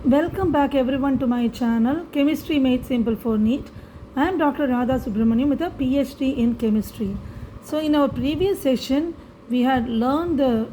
Welcome back everyone to my channel Chemistry Made Simple for NEET. I am Dr. Radha Subramaniam with a PhD in Chemistry. So in our previous session we had learned the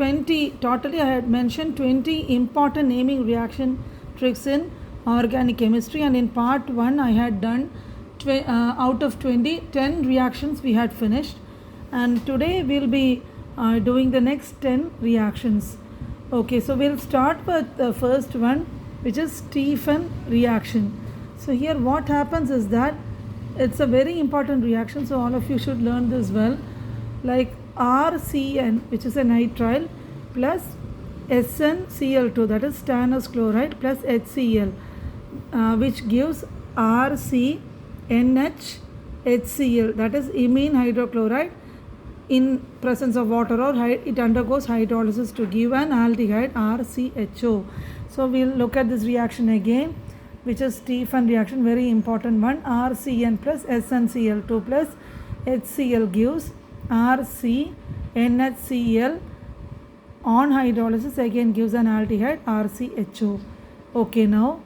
I had mentioned 20 important naming reaction tricks in organic chemistry, and in part 1 I had done out of 20, 10 reactions we had finished, and today we'll be doing the next 10 reactions. Okay, so we'll start with the first one, which is Stefan reaction. So here what happens is that it's a very important reaction, so all of you should learn this well. Like RCN, which is a nitrile, plus SnCl2, that is stannous chloride, plus HCl, which gives RCNHHCl, that is imine hydrochloride. In presence of water, or it undergoes hydrolysis to give an aldehyde RCHO. So we'll look at this reaction again, which is Stefan reaction, very important one. RCN plus SnCl2 plus HCl gives RCNHCl. On hydrolysis again gives an aldehyde RCHO. Okay, now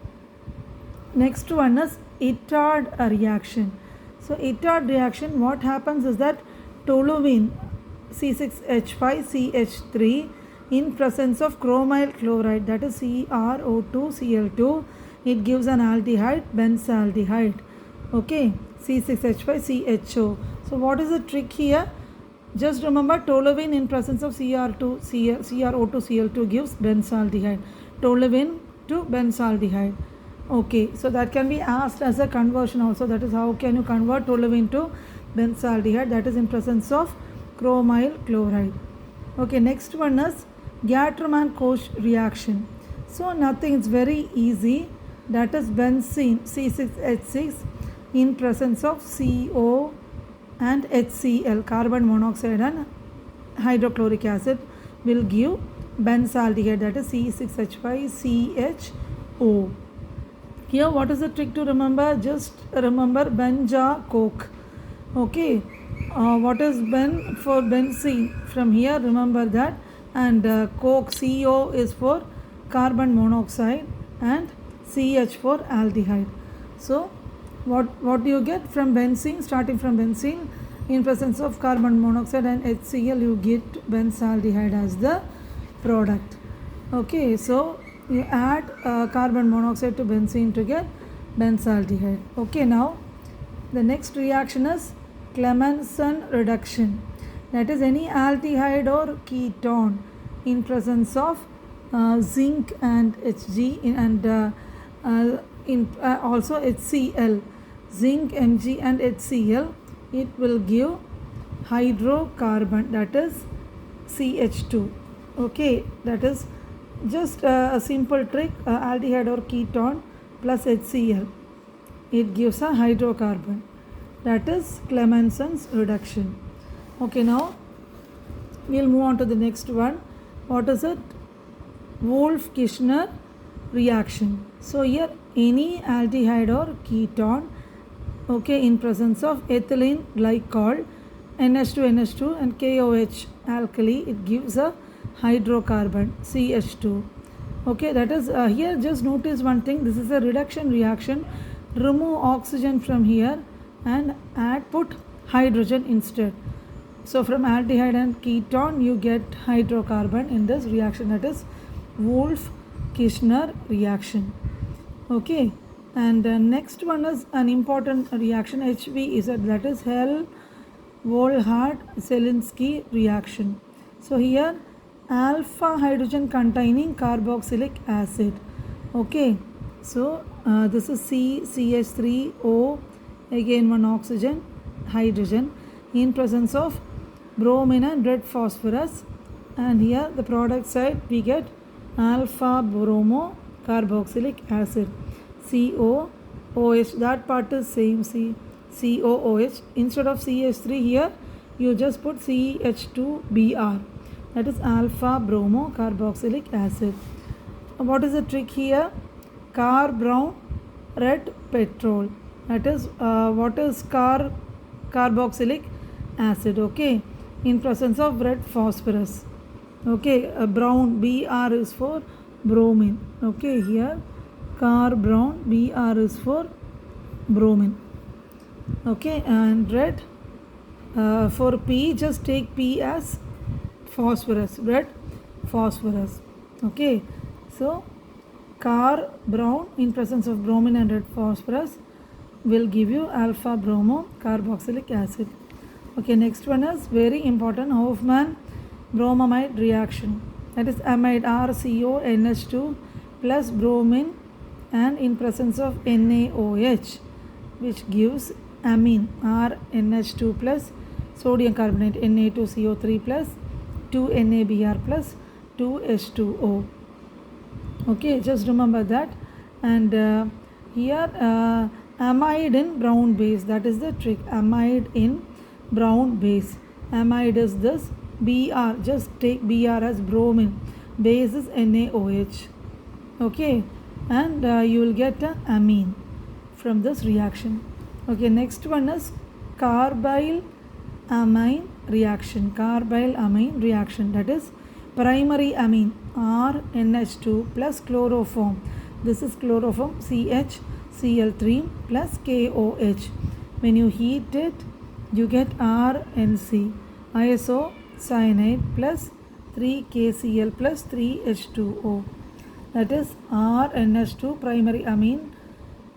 next one is Itard reaction. So Itard reaction, what happens is that toluene C6H5CH3 in presence of chromyl chloride, that is CrO2Cl2, it gives an aldehyde benzaldehyde. Okay, C6H5CHO. So what is the trick here? Just remember, toluene in presence of CrO2Cl2 gives benzaldehyde. Toluene to benzaldehyde. Okay, so that can be asked as a conversion also, that is how can you convert toluene to benzaldehyde, that is in presence of chromyl chloride. Okay, next one is Gatamanco reaction. So nothing, it's very easy, that is benzene C6H6 in presence of CO and HCl, carbon monoxide and hydrochloric acid, will give benzaldehyde, that is C6H5CHO. Here what is the trick to remember? Just remember benja coke. Okay, what is ben for benzene? From here remember that, and coke, CO is for carbon monoxide and CH for aldehyde. So what do you get from benzene? Starting from benzene, in presence of carbon monoxide and HCl, you get benzaldehyde as the product. Okay, so you add carbon monoxide to benzene to get benzaldehyde. Okay, now the next reaction is Clementine reduction, that is any aldehyde or ketone in presence of zinc and Hg and also HCl, zinc, Mg and HCl, it will give hydrocarbon, that is CH2. Okay, that is just a simple trick, aldehyde or ketone plus HCl, it gives a hydrocarbon, that is Clementine's reduction. Okay, now we'll move on to the next one. What is it? Wolff-Kishner reaction. So here any aldehyde or ketone, okay, in presence of ethylene glycol, NH2NH2 and KOH alkali, it gives a hydrocarbon CH2. Okay, that is here just notice one thing, this is a reduction reaction. Remove oxygen from here and put hydrogen instead. So from aldehyde and ketone you get hydrocarbon in this reaction, that is Wolff-Kishner reaction. Okay, and next one is an important reaction, HVZ, that is Hell-Volhard-Zelinsky reaction. So here alpha hydrogen containing carboxylic acid. Okay, so this is CH3O, again one oxygen, hydrogen in presence of bromine and red phosphorus, and here the product side we get alpha bromo carboxylic acid, COOH, that part is same, COOH. Instead of CH3 here you just put CH2Br, that is alpha bromo carboxylic acid. What is the trick here? Car brown red petrol, that is what is carboxylic acid, okay, in presence of red phosphorus. Okay, brown, Br is for bromine. Okay, here car brown, Br is for bromine. Okay, and red, for P, just take P as phosphorus, red phosphorus. Okay, so car brown in presence of bromine and red phosphorus will give you alpha bromo carboxylic acid. Okay, next one is very important, Hofmann bromamide reaction. That is amide RCONH2 plus bromine and in presence of NaOH, which gives amine RNH2 plus sodium carbonate Na2CO3 plus 2NaBr plus 2H2O. Okay, just remember that. And here amide in brown base, that is the trick. Amide in brown base. Amide is this, Br, just take Br as bromine, base is NaOH. Okay, and you will get amine from this reaction. Okay, next one is carbile amine reaction. Carbile amine reaction, that is primary amine RNH2 plus chloroform. This is chloroform CHCl3 plus KOH. When you heat it, you get RNC, isocyanide plus 3KCl plus 3H2O. That is RNH2 primary amine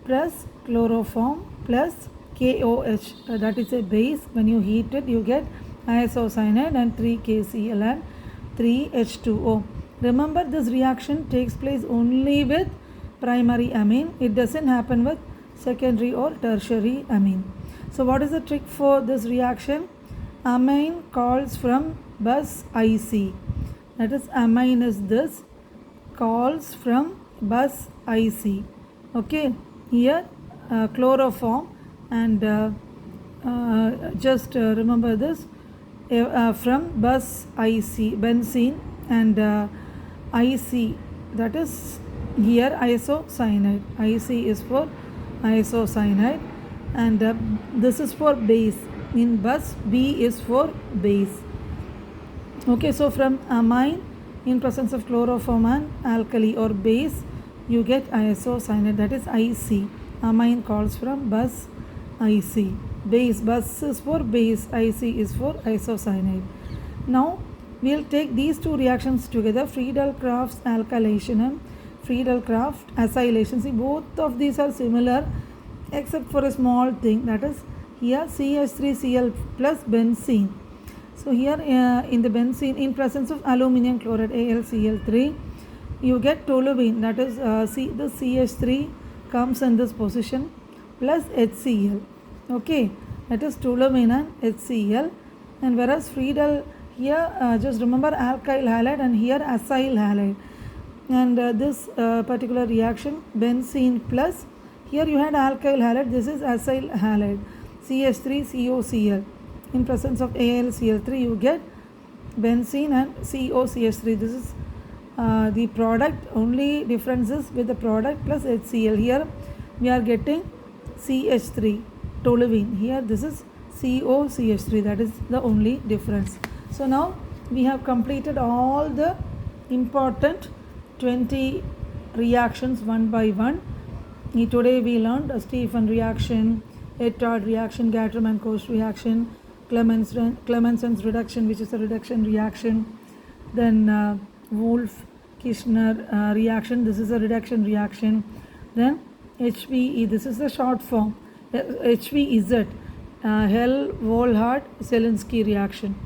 plus chloroform plus KOH. That is a base. When you heat it, you get isocyanide and 3KCl and 3H2O. Remember, this reaction takes place only with primary amine. It doesn't happen with secondary or tertiary amine. So what is the trick for this reaction? Amine calls from bus IC. That is, amine is this, calls from bus IC. Okay, here chloroform and just remember this, from bus IC, benzene, and IC, that is here isocyanide. IC is for isocyanide, and this is for base. In bus, B is for base. Okay, so from amine in presence of chloroform and alkali or base, you get isocyanide, that is IC. Amine calls from bus IC. Base, bus is for base, IC is for isocyanide. Now we will take these two reactions together, Friedel-Crafts alkylation and Friedel-Crafts acylation. See, both of these are similar except for a small thing, that is here CH3Cl plus benzene. So here in the benzene, in presence of aluminum chloride AlCl3, you get toluene, that is the CH3 comes in this position plus HCl. Okay, that is toluene and HCl. And whereas Friedel, here just remember alkyl halide and here acyl halide. And this particular reaction, benzene plus, here you had alkyl halide, this is acyl halide, CH3COCl. In presence of AlCl3, you get benzene and COCH3. This is the product, only difference is with the product plus HCl. Here we are getting CH3, toluene. Here this is COCH3, that is the only difference. So now we have completed all the important 20 reactions one by one. Today we learned a Stefan reaction, Ettard reaction, Gatamanco reaction, Clementine's reduction, which is a reduction reaction, then Wolff-Kishner reaction, this is a reduction reaction, then HVE, this is the short form, HVZ, Hell-Volhard-Zelinsky reaction.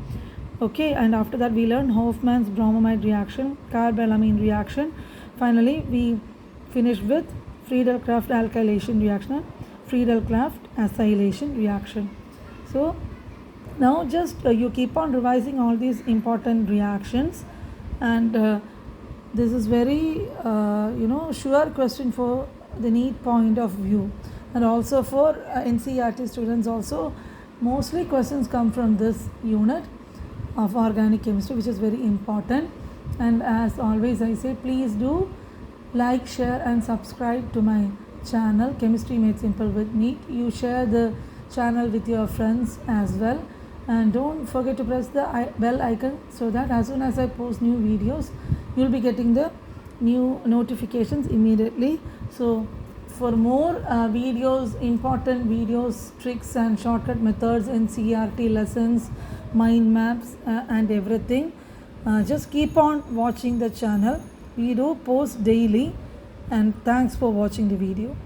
Okay, and after that we learned Hofmann's bromamide reaction, carbylamine reaction. Finally, we finished with Friedel-Crafts alkylation reaction and Friedel-Crafts acylation reaction. So now just you keep on revising all these important reactions, and this is very sure question for the NEET point of view, and also for NCERT students also. Mostly questions come from this unit of organic chemistry, which is very important. And as always I say, please do like, share and subscribe to my channel Chemistry Made Simple with NEET. You share the channel with your friends as well, and don't forget to press the bell icon so that as soon as I post new videos, you'll be getting the new notifications immediately. So for more videos, important videos, tricks and shortcut methods, NCERT lessons, mind maps and everything, just keep on watching the channel. We do post daily, and thanks for watching the video.